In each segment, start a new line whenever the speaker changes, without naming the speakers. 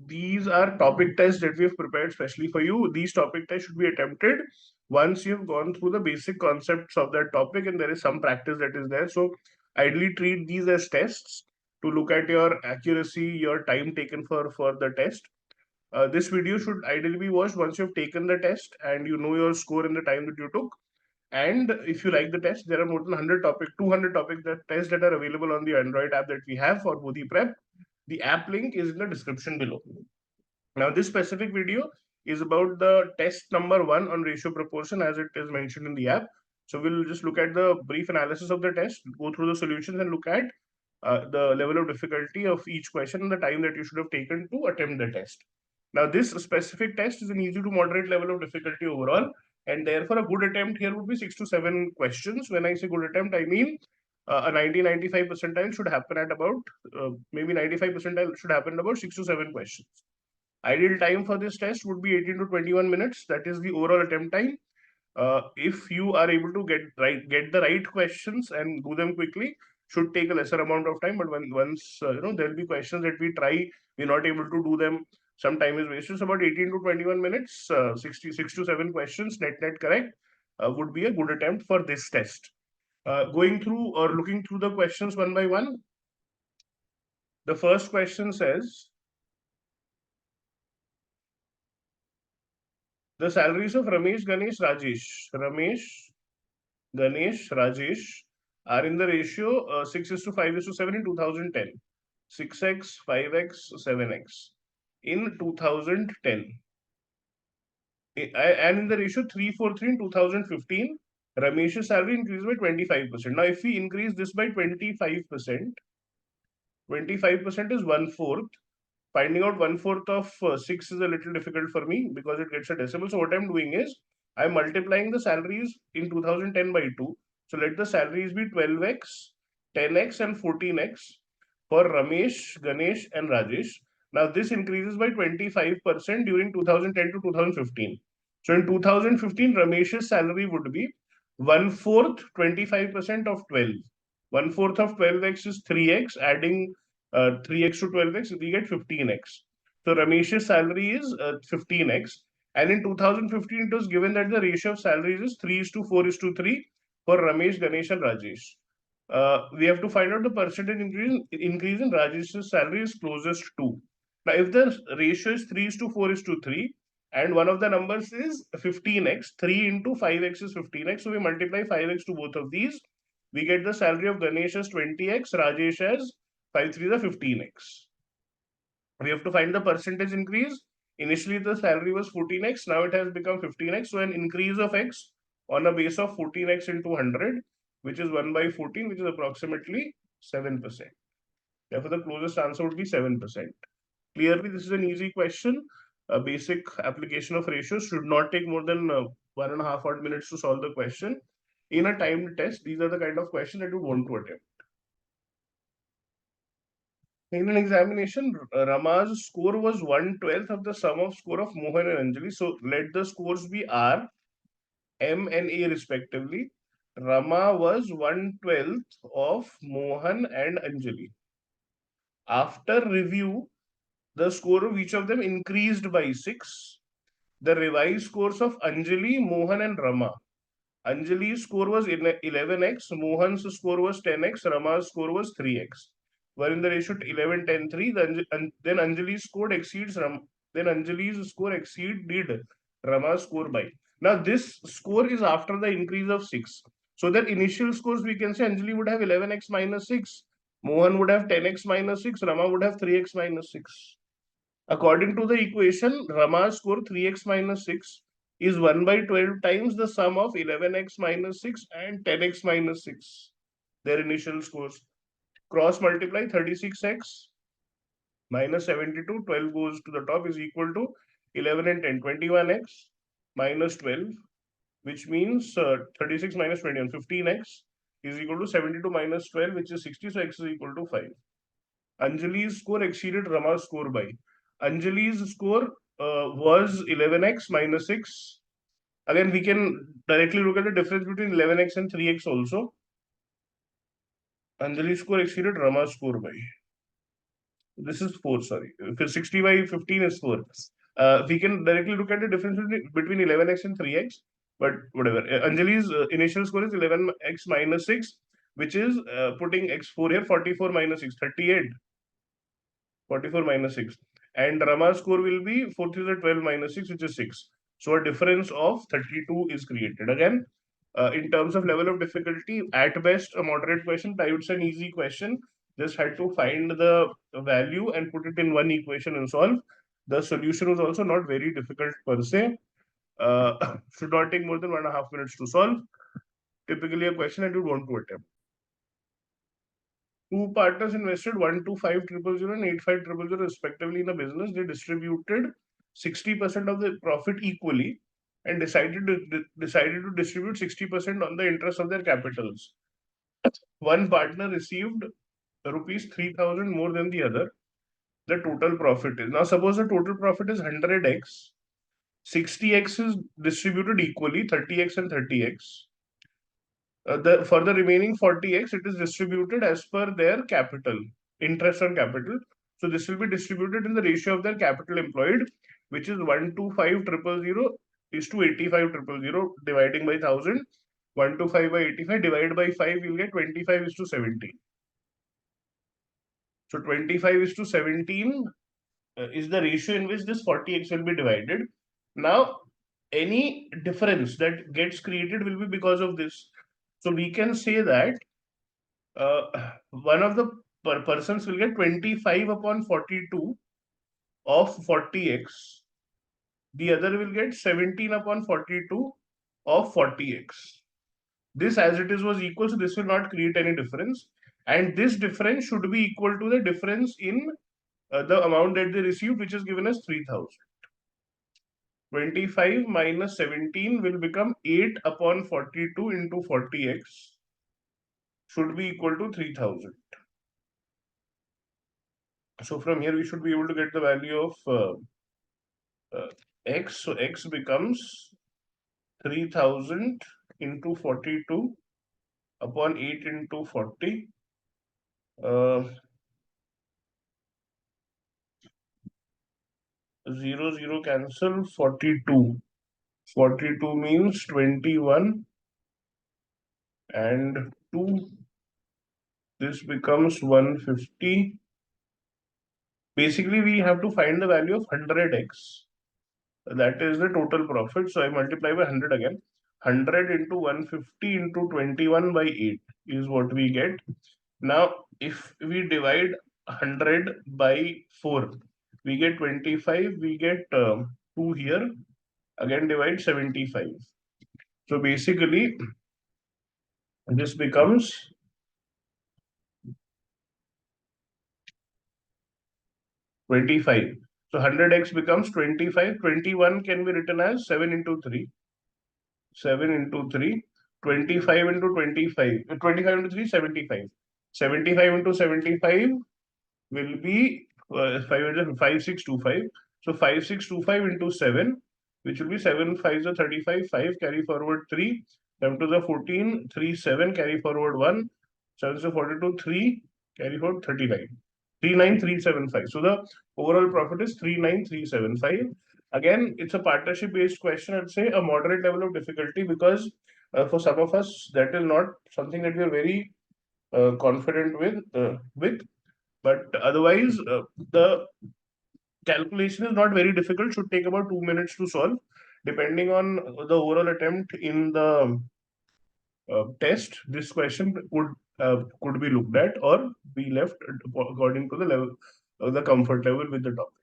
these are topic tests that we have prepared specially for you. These topic tests should be attempted once you've gone through the basic concepts of that topic and there is some practice that is there. So ideally treat these as tests to look at your accuracy, your time taken for the test. This video should ideally be watched once you've taken the test and you know your score in the time that you took. And if you like the test, there are more than 200 topic tests that are available on the Android app that we have for Bodhee Prep. The app link is in the description below. Now, this specific video is about the test number 1 on ratio proportion as it is mentioned in the app. So we'll just look at the brief analysis of the test, go through the solutions and look at the level of difficulty of each question and the time that you should have taken to attempt the test. Now, this specific test is an easy to moderate level of difficulty overall, and therefore a good attempt here would be 6 to 7 questions. When I say good attempt, I mean a 90-95 percentile should happen at about maybe 95 percentile should happen at about 6 to 7 questions. Ideal time for this test would be 18 to 21 minutes. That is the overall attempt time. If you are able to get the right questions and do them quickly, should take a lesser amount of time. But once there will be questions that we try, we're not able to do them. Some time is wasted. So about 18 to 21 minutes, 66 to 7 questions, net correct, would be a good attempt for this test. Going through or looking through the questions one by one. The first question says, the salaries of Ramesh, Ganesh, Rajesh are in the ratio 6:5:7 in 2010. 6x, 5x, 7x in 2010. And in the ratio 3:3 in 2015, Ramesh's salary increased by 25%. Now, if we increase this by 25%, 25% is 1/4. Finding out 1/4 of 6 is a little difficult for me because it gets a decimal. So what I'm doing is I'm multiplying the salaries in 2010 by 2. So let the salaries be 12x, 10x and 14x for Ramesh, Ganesh and Rajesh. Now this increases by 25% during 2010 to 2015. So in 2015, Ramesh's salary would be 1/4, 25% of 12. 1/4 of 12x is 3x, adding 3x to 12x, we get 15x. So Ramesh's salary is 15x. And in 2015, it was given that the ratio of salaries is 3:4:3 for Ramesh, Ganesh, and Rajesh. We have to find out the percentage increase in Rajesh's salary is closest to. Now, if the ratio is 3:4:3, and one of the numbers is 15x, 3 into 5x is 15x. So we multiply 5x to both of these. We get the salary of Ganesh as 20x, Rajesh as 5 3 is 15x. We have to find the percentage increase. Initially, the salary was 14x. Now it has become 15x. So an increase of x on a base of 14x into 100, which is 1 by 14, which is approximately 7%. Therefore, the closest answer would be 7%. Clearly, this is an easy question. A basic application of ratios should not take more than 1.5 odd minutes to solve the question. In a timed test, these are the kind of questions that you want to attempt. In an examination, Rama's score was 1/12 of the sum of score of Mohan and Anjali. So let the scores be R, M, and A respectively. Rama was 1/12 of Mohan and Anjali. After review, the score of each of them increased by 6. The revised scores of Anjali, Mohan, and Rama. Anjali's score was 11x, Mohan's score was 10x, Rama's score was 3x. Were in the ratio 11, 10, 3. Then Anjali's score exceeds Anjali's score exceeded Rama's score by. Now this score is after the increase of 6. So their initial scores, we can say Anjali would have 11x minus 6, Mohan would have 10x minus 6, Rama would have 3x minus 6. According to the equation, Rama's score 3x minus 6 is 1 by 12 times the sum of 11x minus 6 and 10x minus 6. Their initial scores. Cross multiply 36x minus 72, 12 goes to the top is equal to 11 and 10, 21x minus 12, which means 36 minus 21, 15x is equal to 72 minus 12, which is 60, so x is equal to 5. Anjali's score exceeded Rama's score by. Anjali's score was 11x minus 6. Again, we can directly look at the difference between 11x and 3x also. Anjali's score exceeded Rama's score by. This is 4, sorry. 60 by 15 is 4. We can directly look at the difference between 11x and 3x, but whatever. Anjali's initial score is 11x minus 6, which is putting x4 here, 44 minus 6, 38. 44 minus 6. And Rama's score will be 4 3 is 12 minus 6, which is 6. So a difference of 32 is created. Again, in terms of level of difficulty, at best, a moderate question. I would say an easy question. Just had to find the value and put it in one equation and solve. The solution was also not very difficult per se. Should not take more than 1.5 minutes to solve. Typically, a question I would want to attempt. Two partners invested 125,000 and 85,000 respectively in a business. They distributed 60% of the profit equally and decided to distribute 60% on the interest of their capitals. One partner received rupees 3,000 more than the other. The total profit is, now suppose the total profit is 100x, 60x is distributed equally, 30x and 30x. For the remaining 40x, it is distributed as per their capital, interest on capital. So this will be distributed in the ratio of their capital employed, which is 125,000 is to 85,000 dividing by 1,000. 125 by 85 divided by 5, you'll get 25 is to 17. So 25 is to 17 is the ratio in which this 40x will be divided. Now, any difference that gets created will be because of this. So we can say that one of the persons will get 25 upon 42 of 40x. The other will get 17 upon 42 of 40x. This as it is was equal, so this will not create any difference. And this difference should be equal to the difference in the amount that they received, which is given as 3,000. 25 minus 17 will become 8 upon 42 into 40x should be equal to 3,000. So from here we should be able to get the value of x. So x becomes 3,000 into 42 upon 8 into 40. 0 0 cancel, 42. 42 means 21 and 2. This becomes 150. Basically, we have to find the value of 100x. That is the total profit. So I multiply by 100 again. 100 into 150 into 21 by 8 is what we get. Now, if we divide 100 by 4, we get 25, we get 2 here. Again, divide 75. So basically, this becomes 25. So 100x becomes 25. 21 can be written as 7 into 3. 7 into 3. 25 into 25. 25 into 3, 75. 75 into 75 will be 5625. So 5625 into 7, which will be 7 5s are 35, 5 carry forward 3, 7 to the 14, 3 7 carry forward 1, 7 to 42 3 carry forward 39. 39375. So the overall profit is 39375. Again, it's a partnership based question. I'd say a moderate level of difficulty because for some of us that is not something that we are very confident with. But otherwise, the calculation is not very difficult. Should take about 2 minutes to solve, depending on the overall attempt in the test. This question could be looked at or be left according to the level, the comfort level with the topic.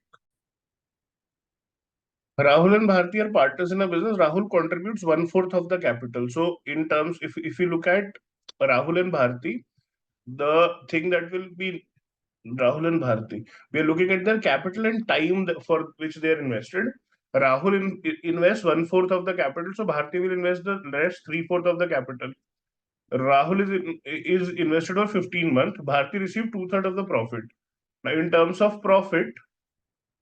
Rahul and Bharti are partners in a business. Rahul contributes 1/4 of the capital. So, in terms, if you look at Rahul and Bharti, the thing that will be Rahul and Bharti, we are looking at their capital and time for which they are invested. Rahul invests 1/4 of the capital, so Bharti will invest the rest 3/4 of the capital. Rahul is invested for 15 months. Bharti received 2/3 of the profit. Now, in terms of profit,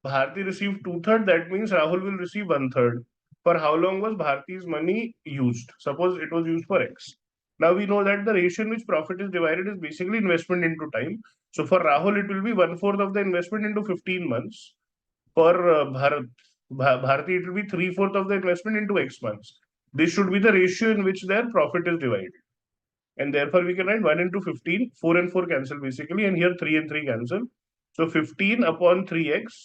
Bharti received 2/3. That means Rahul will receive 1/3. For how long was Bharti's money used? Suppose it was used for X. Now we know that the ratio in which profit is divided is basically investment into time. So for Rahul, it will be 1/4 of the investment into 15 months. For Bharati, it will be 3/4 of the investment into X months. This should be the ratio in which their profit is divided. And therefore, we can write 1 into 15, 4 and 4 cancel basically, and here 3 and 3 cancel. So 15 upon 3x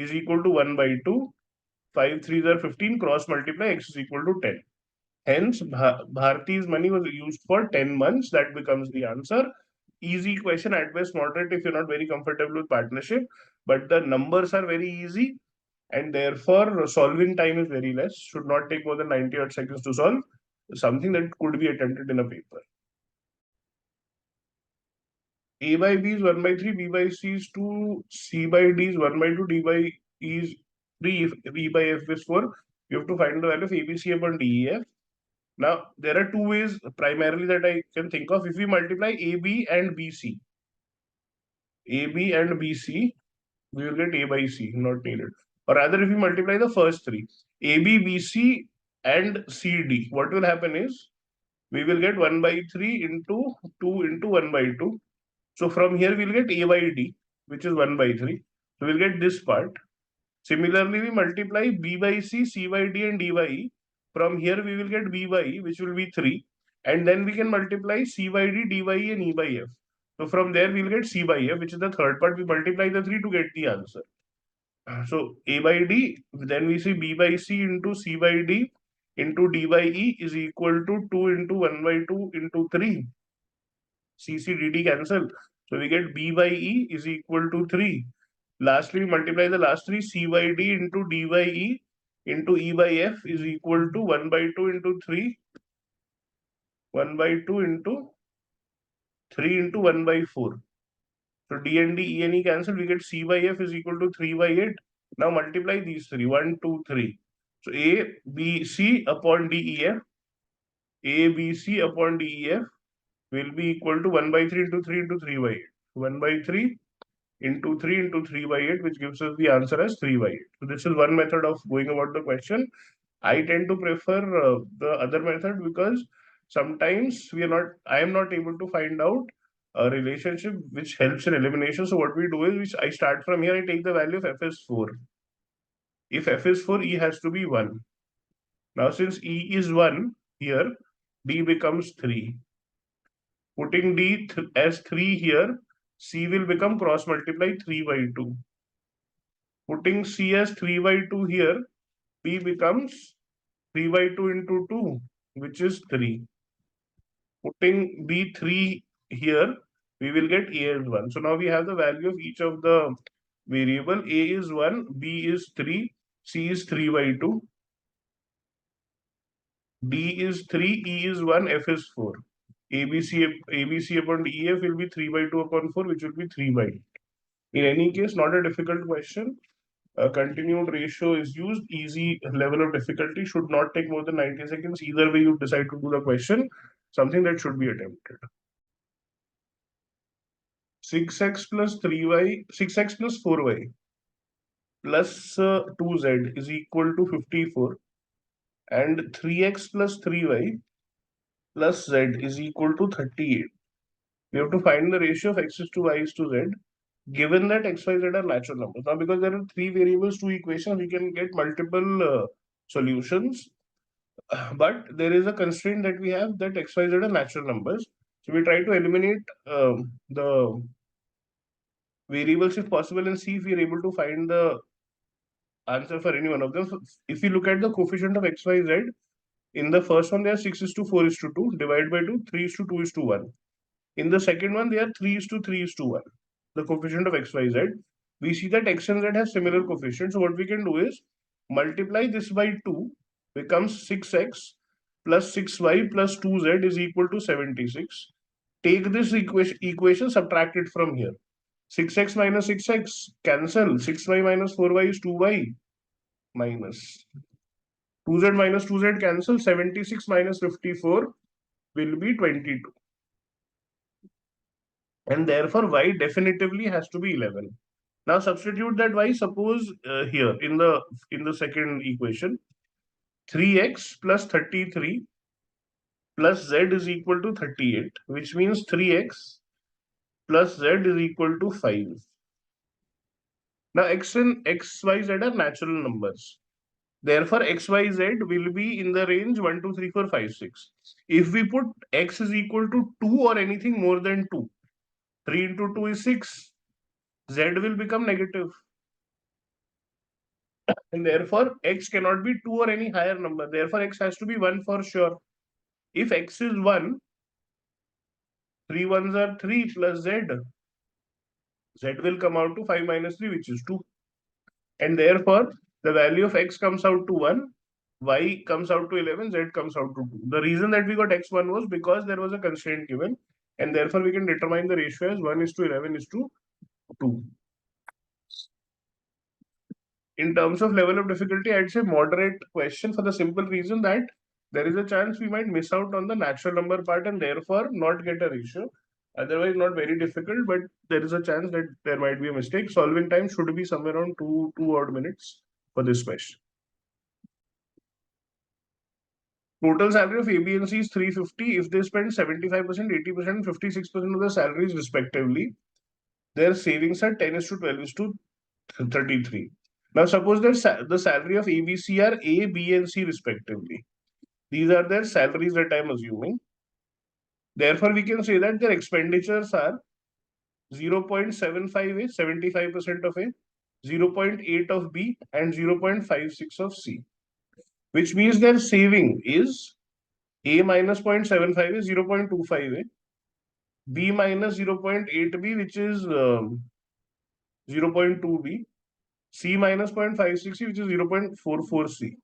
is equal to 1 by 2. 5 3s are 15, cross multiply, x is equal to 10. Hence, Bharti's money was used for 10 months. That becomes the answer. Easy question, at best moderate if you're not very comfortable with partnership, but the numbers are very easy and therefore solving time is very less. Should not take more than 90 odd seconds to solve. Something that could be attempted in a paper. A by B is 1 by 3, B by C is 2, C by D is 1 by 2, D by E is 3, E by F is 4. You have to find the value of ABC upon DEF. Now, there are two ways primarily that I can think of. If we multiply AB and BC, AB and BC, we will get A by C, not needed. Or rather, if we multiply the first three, AB, BC, and CD, what will happen is we will get 1 by 3 into 2 into 1 by 2. So from here, we'll get A by D, which is 1 by 3. So we'll get this part. Similarly, we multiply B by C, C by D, and D by E. From here, we will get B by E, which will be 3. And then we can multiply C by D, D by E, and E by F. So from there, we'll get C by F, which is the third part. We multiply the 3 to get the answer. So A by D, then we see B by C into C by D into D by E is equal to 2 into 1 by 2 into 3. CCDD cancel. So we get B by E is equal to 3. Lastly, we multiply the last three, C by D into D by E into E by F is equal to 1 by 2 into 3, 1 by 2 into 3 into 1 by 4. So D and D, E and E cancel, we get C by F is equal to 3 by 8. Now multiply these three, 1, 2, 3. So A, B, C upon D, E, F, A, B, C upon D, E, F will be equal to 1 by 3 into 3 into 3 by 8. 1 by 3 into 3 into 3 by 8, which gives us the answer as 3 by 8. So this is one method of going about the question. I tend to prefer the other method because sometimes I am not able to find out a relationship which helps in elimination. So what we do is I start from here, I take the value of f is 4. If f is 4, E has to be 1. Now since E is 1 here, D becomes 3. Putting D as 3 here, C will become cross multiply 3 by 2. Putting C as 3 by 2 here, B becomes 3 by 2 into 2, which is 3. Putting B3 here, we will get A as 1. So now we have the value of each of the variable. A is 1, B is 3, C is 3 by 2, D is 3, E is 1, F is 4. ABC upon DEF will be 3 by 2 upon 4, which will be 3 by 8. In any case, not a difficult question. A continued ratio is used. Easy level of difficulty, should not take more than 90 seconds. Either way you decide to do the question, something that should be attempted. 6x plus 3y, 6x plus 4y plus 2z is equal to 54, and 3x plus 3y plus z is equal to 38. We have to find the ratio of x is to y is to z, given that x, y, z are natural numbers. Now, because there are three variables, two equations, we can get multiple solutions. But there is a constraint that we have that x, y, z are natural numbers. So we try to eliminate the variables if possible and see if we are able to find the answer for any one of them. So if we look at the coefficient of x, y, z, in the first one, they are 6 is to 4 is to 2, divided by 2, 3 is to 2 is to 1. In the second one, they are 3 is to 3 is to 1. The coefficient of x, y, z. We see that x and z have similar coefficients. So what we can do is multiply this by 2 becomes 6x plus 6y plus 2z is equal to 76. Take this equation, subtract it from here. 6x minus 6x cancel. 6y minus 4y is 2y minus 2z minus 2z cancel. 76 minus 54 will be 22. And therefore y definitively has to be 11. Now substitute that y, suppose here in the second equation, 3x plus 33 plus z is equal to 38, which means 3x plus z is equal to 5. Now x and x, y, z are natural numbers. Therefore, x, y, z will be in the range 1, 2, 3, 4, 5, 6. If we put x is equal to 2 or anything more than 2, 3 into 2 is 6, z will become negative. And therefore, x cannot be 2 or any higher number. Therefore, x has to be 1 for sure. If x is 1, 3 ones are 3 plus z. Z will come out to 5 minus 3, which is 2. And therefore, the value of x comes out to 1, y comes out to 11, z comes out to 2. The reason that we got x1 was because there was a constraint given, and therefore we can determine the ratio as 1 is to 11 is to 2. In terms of level of difficulty, I'd say moderate question for the simple reason that there is a chance we might miss out on the natural number part and therefore not get a ratio. Otherwise, not very difficult, but there is a chance that there might be a mistake. Solving time should be somewhere around two odd minutes for this question. Total salary of A, B, and C is 350. If they spend 75%, 80%, 56% of the salaries respectively, their savings are 10 is to 12 is to 33. Now, suppose that the salary of ABC are A, B, and C respectively. These are their salaries that I'm assuming. Therefore, we can say that their expenditures are 0.75 A, 75% of A, 0.8 of B, and 0.56 of C, which means their saving is A minus 0.75 is 0.25A, B minus 0.8B, which is 0.2B, C minus 0.56C, which is 0.44C.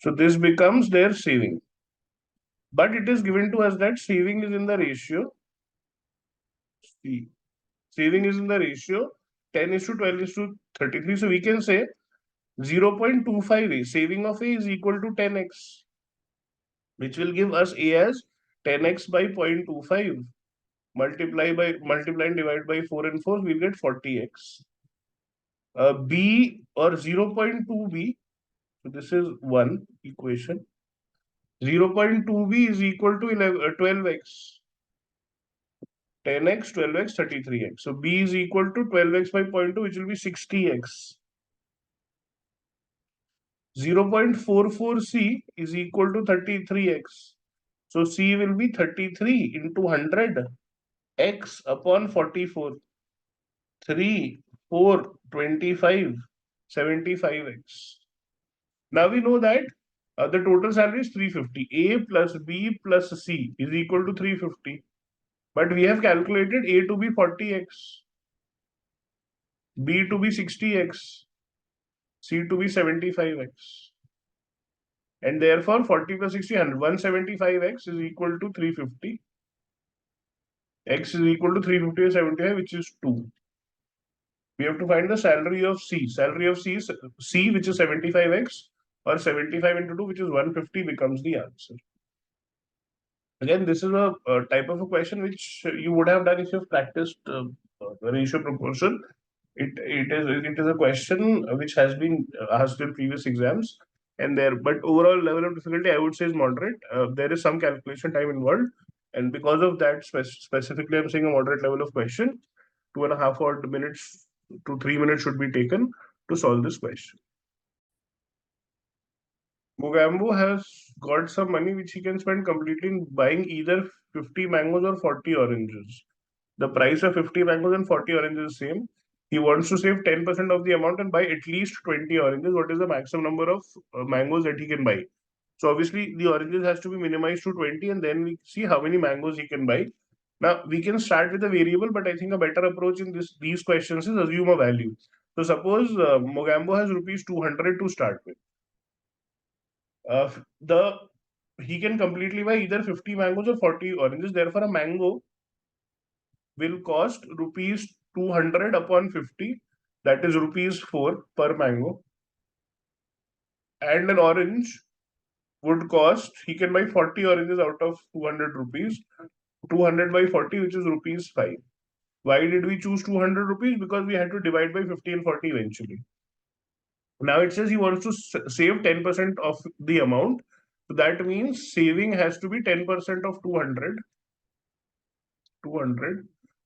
So this becomes their saving. But it is given to us that saving is in the ratio C. Saving is in the ratio 10 is to 12 is to 33. So we can say 0.25A, saving of A is equal to 10x, which will give us A as 10x by 0.25. Multiply and divide by 4 and 4, we'll get 40x. B or 0.2B, so this is one equation. 0.2B is equal to 12x. 10x, 12x, 33x. So B is equal to 12x by 0.2, which will be 60x. 0.44C is equal to 33x. So C will be 33 into 100 x upon 44. 3, 4, 25, 75x. Now we know that the total salary is 350. A plus B plus C is equal to 350. But we have calculated A to be 40x, B to be 60x, C to be 75x. And therefore 40 plus 60, 175x is equal to 350. X is equal to 350 and 75, which is 2. We have to find the salary of C. Salary of C is C, which is 75x, or 75 into 2, which is 150, becomes the answer. Again, this is a type of a question which you would have done if you've practiced ratio proportion. It is a question which has been asked in previous exams, but overall level of difficulty I would say is moderate. There is some calculation time involved, and because of that, specifically I'm saying a moderate level of question. 2.5 odd minutes to 3 minutes should be taken to solve this question. Mogambo has got some money which he can spend completely in buying either 50 mangoes or 40 oranges. The price of 50 mangoes and 40 oranges is same. He wants to save 10% of the amount and buy at least 20 oranges. What is the maximum number of mangoes that he can buy? So obviously the oranges has to be minimized to 20 and then we see how many mangoes he can buy. Now we can start with a variable, but I think a better approach in these questions is assume a value. So suppose Mogambo has rupees 200 to start with. He can completely buy either 50 mangoes or 40 oranges. Therefore, a mango will cost rupees 200 upon 50, that is rupees 4 per mango. And an orange would cost, he can buy 40 oranges out of 200 rupees, 200 by 40, which is rupees 5. Why did we choose 200 rupees? Because we had to divide by 50 and 40 eventually. Now it says he wants to save 10% of the amount. So that means saving has to be 10% of 200,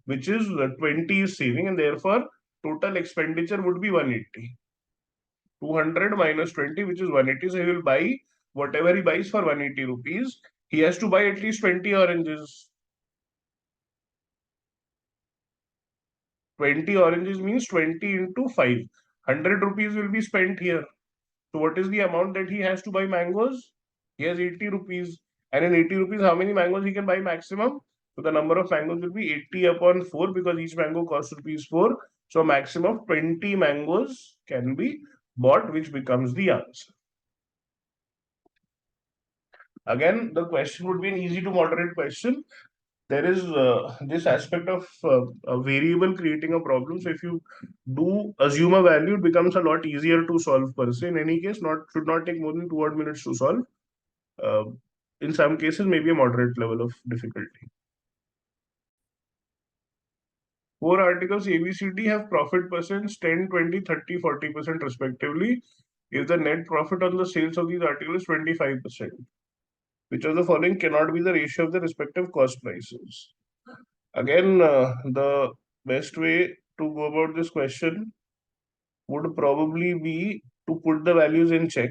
which is 20 is saving, and therefore total expenditure would be 180. 200 minus 20, which is 180. So he will buy whatever he buys for 180 rupees. He has to buy at least 20 oranges. 20 oranges means 20 into 5. 100 rupees will be spent here. So what is the amount that he has to buy mangoes? He has 80 rupees. And in 80 rupees, how many mangoes he can buy maximum? So the number of mangoes will be 80 upon 4 because each mango costs rupees 4. So maximum of 20 mangoes can be bought, which becomes the answer. Again, the question would be an easy to moderate question. There is this aspect of a variable creating a problem. So if you do assume a value, it becomes a lot easier to solve per se. In any case, not should not take more than 2 odd minutes to solve. Uh, in some cases, maybe a moderate level of difficulty. 4 articles ABCD have profit percents 10, 20, 30, 40% respectively. If the net profit on the sales of these articles is 25%, which of the following cannot be the ratio of the respective cost prices? Again, the best way to go about this question would probably be to put the values in check.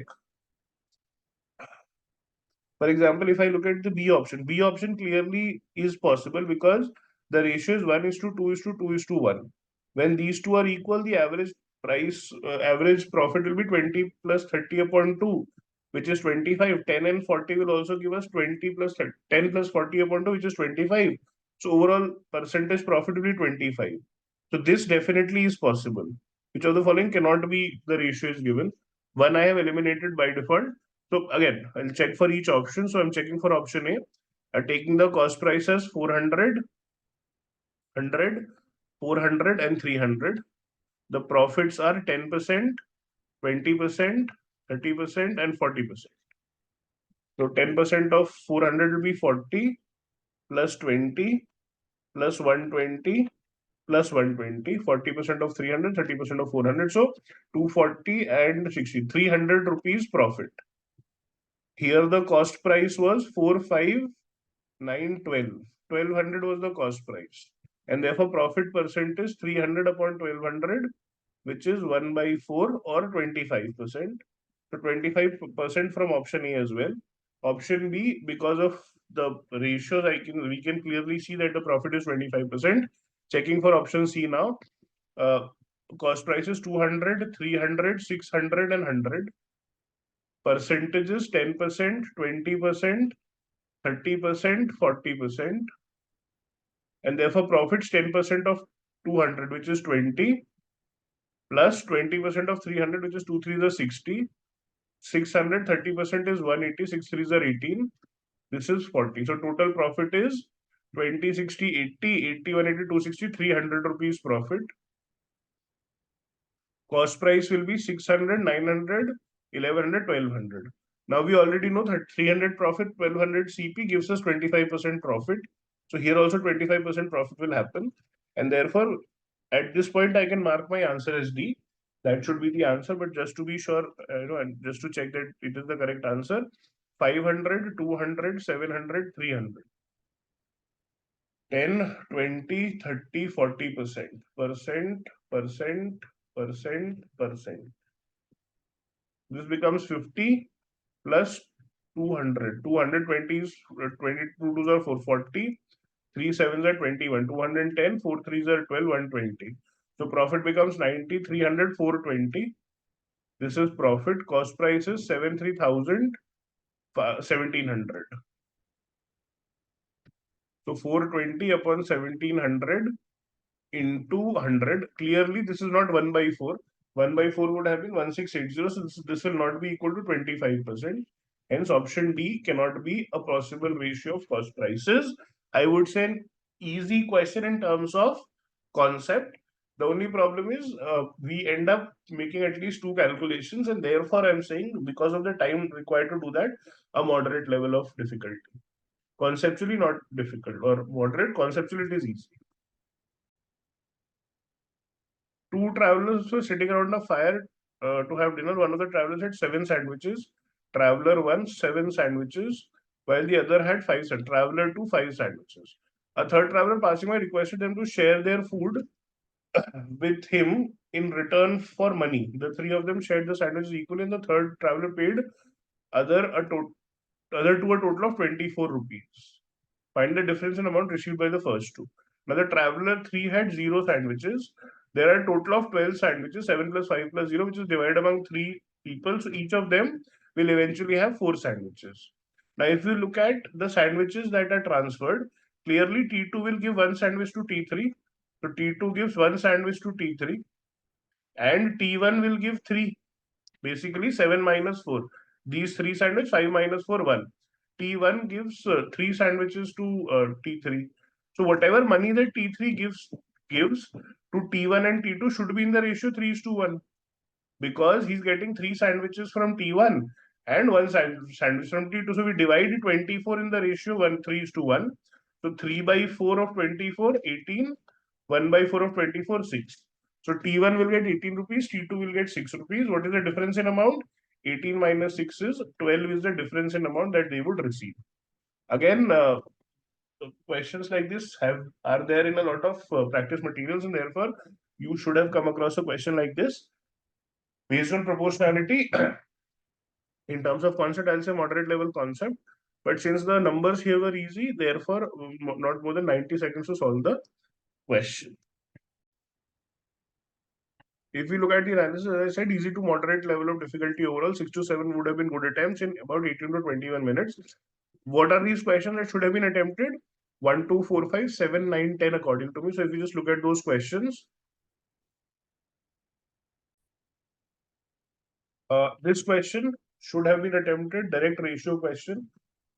For example, if I look at the B option clearly is possible because the ratio is 1 is to 2 is to 2 is to 1. When these two are equal, the average price, average profit will be 20 plus 30 upon 2, which is 25. 10 and 40 will also give us 20 plus 30, 10 plus 40 upon 2, which is 25. So overall percentage profit will be 25. So this definitely is possible. Which of the following cannot be the ratio is given. One I have eliminated by default. So again, I'll check for each option. So I'm checking for option A. Taking the cost price as 400, 100, 400 and 300. The profits are 10%, 20%, 30% and 40%. So 10% of 400 will be 40 plus 20 plus 120 plus 120, 40% of 300, 30% of 400. So 240 and 60, 300 rupees profit. Here the cost price was 45912. 1200 was the cost price. And therefore profit percent is 300 upon 1200, which is 1 by 4 or 25%. So 25% from option A as well. Option B, because of the ratios, we can clearly see that the profit is 25%. Checking for option C now. Cost price is 200, 300, 600 and 100. Percentages 10%, 20%, 30%, 40%. And therefore profits 10% of 200, which is 20, plus 20% of 300, which is 2 3s are 60. 600, 30% is 180, 6 3s are 18. This is 40. So total profit is 20, 60, 80, 80, 180, 260, 300 rupees profit. Cost price will be 600, 900, 1100, 1200. Now we already know that 300 profit, 1200 CP gives us 25% profit. So here also 25% profit will happen. And therefore, at this point, I can mark my answer as D. That should be the answer. But just to be sure, and just to check that it is the correct answer, 500, 200, 700, 300. 10, 20, 30, 40%. Percent, percent, percent, percent. This becomes 50 plus 200. 220 is 22 twos are 440. 3 sevens are 21. 210. 4 threes are 12. 120. So profit becomes 90. 300. 420. This is profit. Cost price is 73,000. 1700. So 420 upon 1700 into 100. Clearly, this is not 1 by 4. 1 by 4 would have been 1680. So this will not be equal to 25%. Hence, option D cannot be a possible ratio of cost prices. I would say an easy question in terms of concept. The only problem is we end up making at least 2 calculations, and therefore I'm saying because of the time required to do that, a moderate level of difficulty. Conceptually not difficult, or moderate. Conceptually it is easy. Two travelers were sitting around a fire to have dinner. One of the travelers had 7 sandwiches. Traveler 1, 7 sandwiches, while the other had 5 sandwiches. Traveler 2, 5 sandwiches. A third traveler passing by requested them to share their food with him in return for money. The three of them shared the sandwiches equally, and the third traveler paid other a to- other to a total of 24 rupees. Find the difference in amount received by the first two. Now the traveler 3 had 0 sandwiches. There are a total of 12 sandwiches, 7 plus 5 plus 0, which is divided among 3 people. So each of them will eventually have 4 sandwiches. Now if you look at the sandwiches that are transferred, clearly T2 will give 1 sandwich to T3. So T2 gives 1 sandwich to T3 and T1 will give 3. Basically 7 minus 4. These 3 sandwich, 5 minus 4, 1. T1 gives 3 sandwiches to T3. So whatever money that T3 gives to T1 and T2 should be in the ratio 3 is to 1, because he's getting 3 sandwiches from T1 and 1 sandwich from T2. So we divide 24 in the ratio 1 3 is to 1. So 3 by 4 of 24, 18. 1 by 4 of 24, 6. So T1 will get 18 rupees, T2 will get 6 rupees. What is the difference in amount? 18 minus 6 is 12 is the difference in amount that they would receive. Again, questions like this are there in a lot of practice materials, and therefore you should have come across a question like this. Based on proportionality, in terms of concept, I'll say moderate level concept. But since the numbers here were easy, therefore not more than 90 seconds to solve the question. If we look at the analysis, as I said, easy to moderate level of difficulty overall, 6 to 7 would have been good attempts in about 18 to 21 minutes. What are these questions that should have been attempted? 1, 2, 4, 5, 7, 9, 10 according to me. So if you just look at those questions, this question should have been attempted, direct ratio question.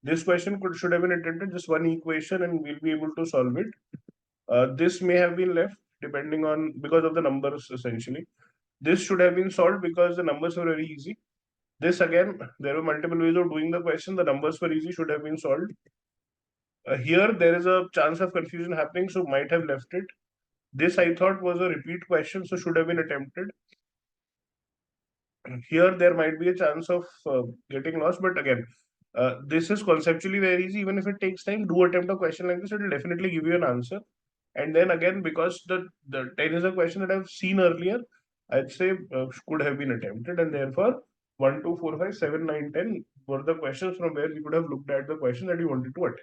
This question should have been attempted, just one equation and we'll be able to solve it. This may have been left depending on, because of the numbers essentially. This should have been solved because the numbers were very easy. This again, there were multiple ways of doing the question. The numbers were easy, should have been solved. Here, there is a chance of confusion happening, so might have left it. This I thought was a repeat question, so should have been attempted. Here, there might be a chance of getting lost, but again, this is conceptually very easy. Even if it takes time, do attempt a question like this, it will definitely give you an answer. And then again, because the 10 is a question that I've seen earlier, I'd say could have been attempted, and therefore 1, 2, 4, 5, 7, 9, 10 were the questions from where we could have looked at the question that we wanted to attempt.